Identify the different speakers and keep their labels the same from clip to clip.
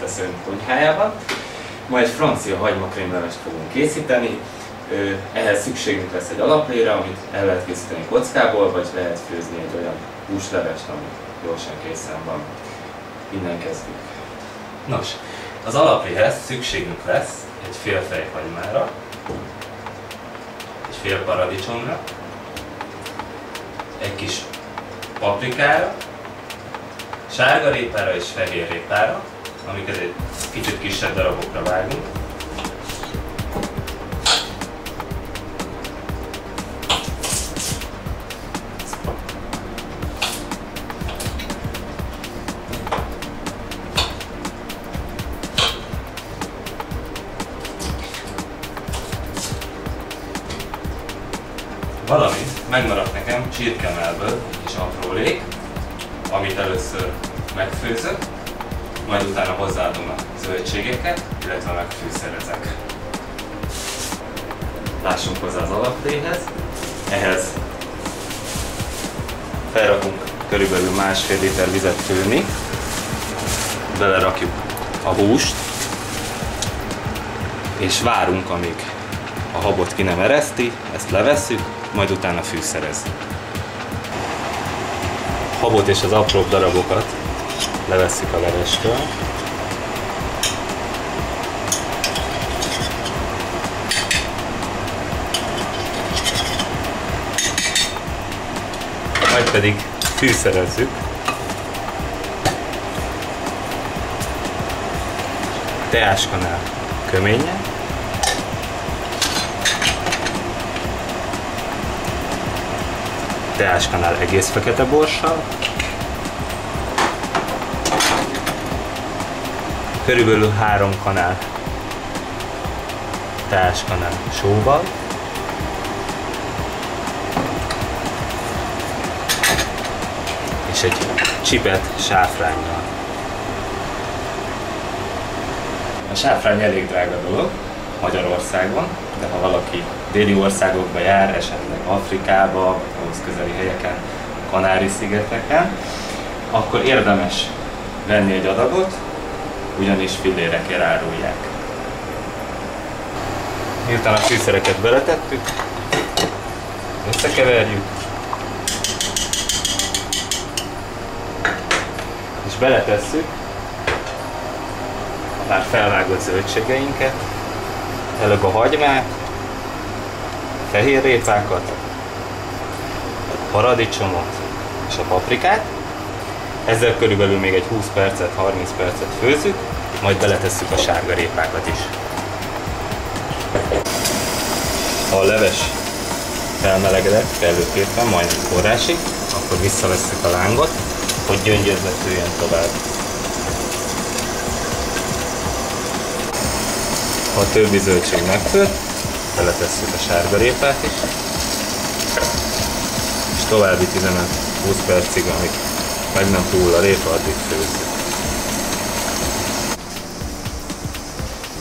Speaker 1: teszünk konyhájában. Ma egy francia hagymakrémlevest fogunk készíteni. Ehhez szükségünk lesz egy alaplétre, amit el lehet készíteni kockából, vagy lehet főzni egy olyan húslevest, ami gyorsan készen van. Innen kezdjük. Nos, az alapléhez szükségünk lesz egy fél fejhagymára, egy fél paradicsomra, egy kis paprikára, sárgarépára és fehérrépára, amiket egy kicsit kisebb darabokra vágunk. Valamint megmaradt nekem csirkemelből egy kis aprólék, amit először megfőzök, majd utána hozzáadom a zöldségeket, illetve megfűszerezek. Lássunk hozzá az alapléhez. Ehhez felrakunk körülbelül 1,5 liter vizet főni, belerakjuk a húst, és várunk, amíg a habot ki nem ereszti, ezt levesszük, majd utána fűszerezzük. A habot és az apróbb darabokat levesszük a levestől. Majd pedig fűszerezzük. Teáskanál köménnyel. Teáskanál egész fekete borssal. Körülbelül 3 kanál teáskanál sóval. És egy csipet sáfránnyal. A sáfrány elég drága dolog Magyarországon, de ha valaki déli országokba jár, esetleg Afrikába, vagy ahhoz közeli helyeken, Kanári-szigeteken, akkor érdemes venni egy adagot, ugyanis fillérekért árulják. Miután a fűszereket beletettük, összekeverjük, és beletesszük a már felvágott zöldségeinket, előbb a hagymát, fehérrépákat, a paradicsomot és a paprikát. Ezzel körülbelül még egy 20 percet, 30 percet főzzük, majd beletesszük a sárgarépákat is. Ha a leves felmelegedett kellőképpen, majdnem forrásig, akkor visszavesszük a lángot, hogy gyöngyözve főjön tovább. Ha a többi zöldség megfőtt, beletesszük a sárgarépát is, és további 15-20 percig, amíg meg nem túl a répa, addig főzzük.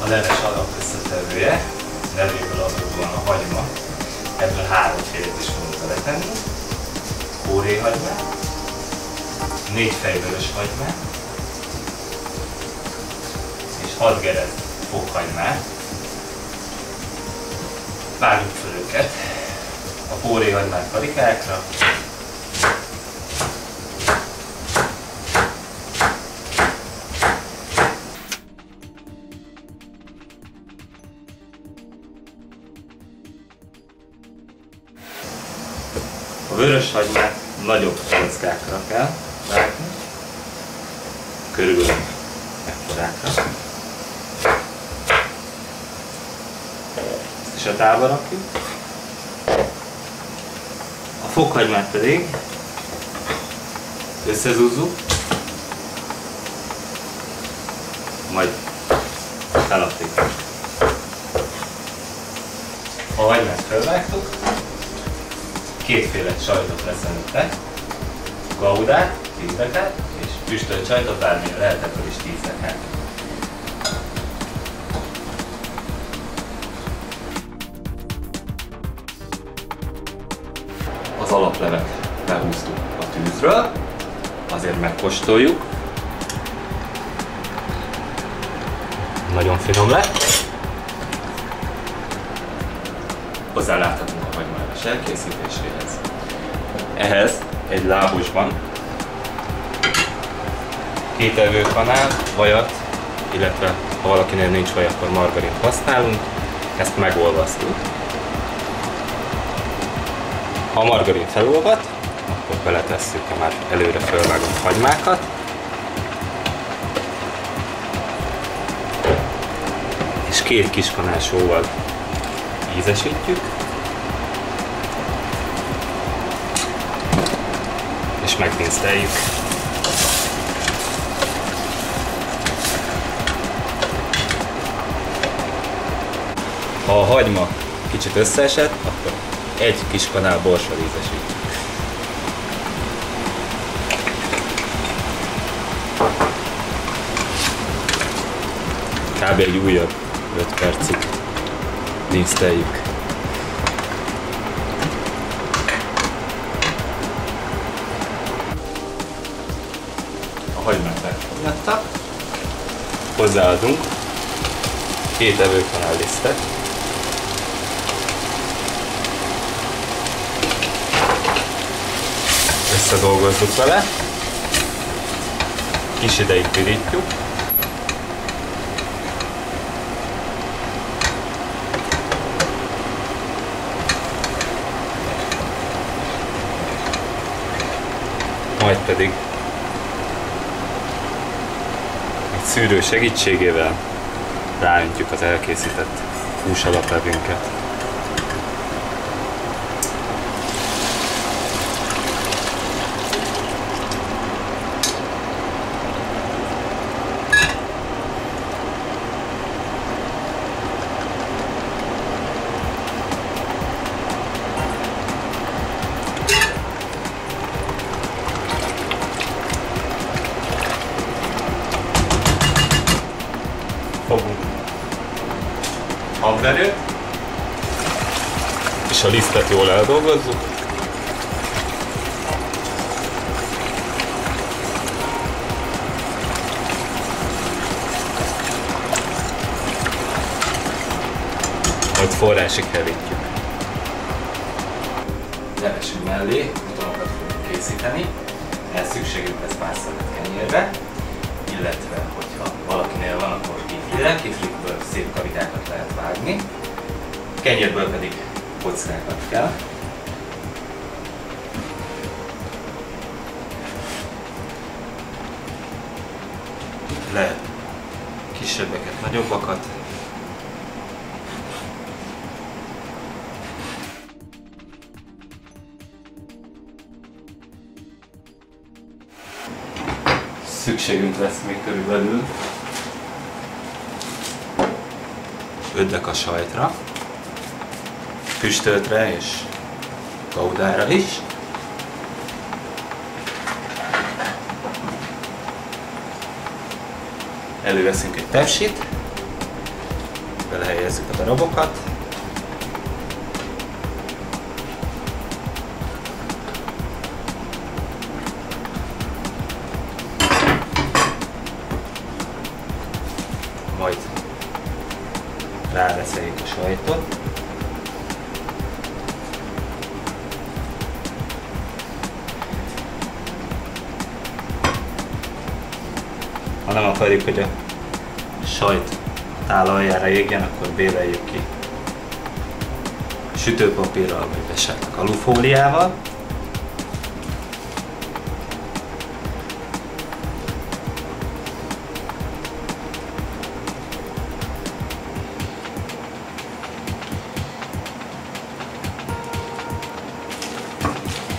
Speaker 1: A leves alap összetevője, nevéből adódóan a hagyma, ebből 3 félét is fogunk beletenni, kóréhagymát, 4 fejvörös hagymát, és 6 gerez fokhagymát. Vágjuk fel őket a kóréhagymát karikákra, a vörös hagymát nagyobb kockákra kell vágni, körülbelül ekkorákra. Ezt is a tálba rakjuk. A fokhagymát pedig összezúzzuk, majd felapítjuk. A hagymát felvágtuk, kétféle sajtot lesz előtte, gaudát, tízdekát, és füstölt sajtot, bármilyen lehet ebből is 10 dekát. Az alaplevet lehúztuk a tűzről, azért megkóstoljuk. nagyon finom lett. Hozzáláthatunk a hagymaleves elkészítéséhez. Ehhez egy lábosban 2 evőkanál vajat, illetve ha valakinél nincs vaj, akkor margarint használunk. Ezt megolvasztjuk. Ha a margarin felolvad, akkor beletesszük a már előre fölvágott hagymákat. És 2 kiskanál sóval ízesítjük. És megdinszteljük. Ha a hagyma kicsit összeesett, akkor 1 kis kanál borssal ízesítjük. Kb. Egy újabb 5 percig dinszteljük. A hagymát megfoglattak. Hozzáadunk 2 evőkanál lisztet. Összedolgozzuk vele. Kis ideig pirítjuk. Majd pedig egy szűrő segítségével ráöntjük az elkészített húsalaplevénket. Fogunk habverőt, és a lisztet jól eldolgozzuk. Majd forrásig hevítjük. Levesünk mellé utonokat fogunk készíteni. Ehhez szükségünk lesz pár szelet kenyérre, illetve hogyha valakinél van, akkor kiflire, kiflikből szép kavitákat lehet vágni, kenyérből pedig kockákat kell. Lehet kisebbeket, nagyobbakat. Szükségünk lesz még körülbelül 5 deka sajtra, füstöltre és gaudára is. Előveszünk egy tepsit, belehelyezzük a darabokat, majd ráreszeljük a sajtot. Ha nem akarjuk, hogy a sajt tál aljára égjen, akkor béleljük ki sütőpapírral vagy esetleg alufóliával.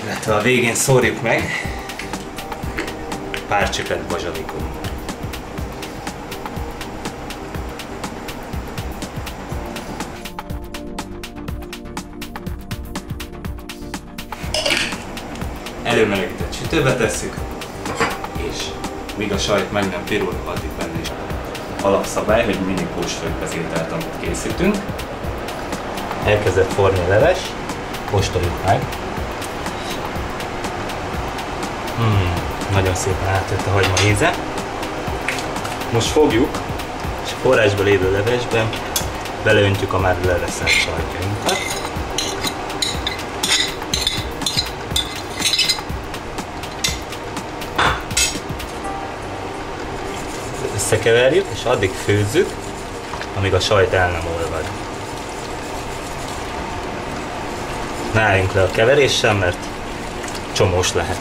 Speaker 1: Illetve a végén szórjuk meg pár csipet bazsalikommal. Előmelegített sütőbe tesszük, és míg a sajt meg nem pirul, addig benne is. Alapszabály, hogy mindig kóstoljuk az ételt, amit készítünk. Elkezdett forni a leves, kóstoljuk meg. Nagyon szépen átjött a hagyma íze. Most fogjuk, és forrásba lévő levesben beleöntjük a már leleszelt sajtjainkat. Összekeverjük, és addig főzzük, amíg a sajt el nem olvad. Ne álljunk le a keveréssel, mert csomós lehet.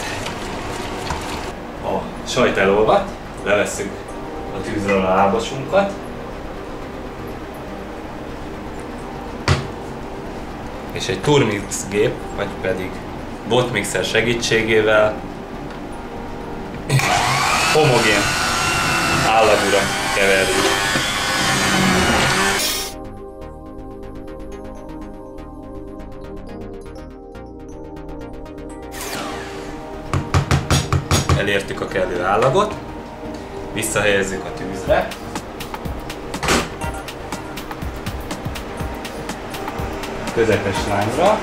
Speaker 1: A sajt elolvadt, levesszük a tűzről a lábasunkat. És egy turmix gép, vagy pedig botmixer segítségével homogén állagúra keverjük. Elértük a kellő állagot, visszahelyezzük a tűzre, közepes lányra,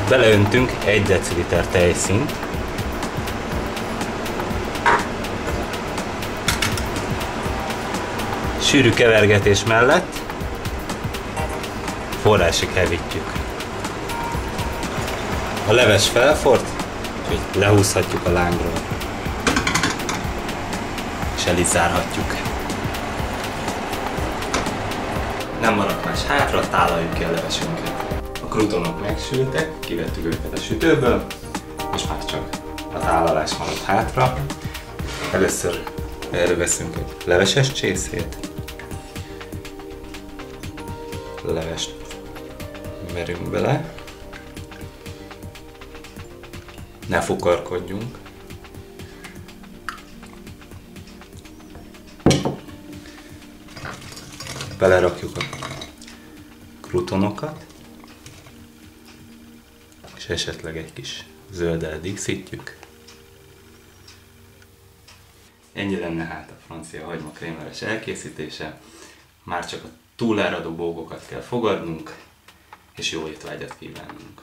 Speaker 1: beleöntünk 1 deciliter tejszínt, sűrű kevergetés mellett forrásig hevítjük. A leves felforrt, úgyhogy lehúzhatjuk a lángról, és el is zárhatjuk. Nem maradt más hátra, tálaljuk ki a levesünket. A krutonok megsültek, kivettük őket a sütőből, most már csak a tálalás maradt hátra. Először előveszünk egy leveses csészét, levest merünk bele, ne fukarkodjunk. Belerakjuk a krutonokat, és esetleg egy kis zölddel díszítjük. Ennyi lenne hát a francia hagymakrémleves elkészítése. Már csak a túláradó bógokat kell fogadnunk, és jó étvágyat kívánunk!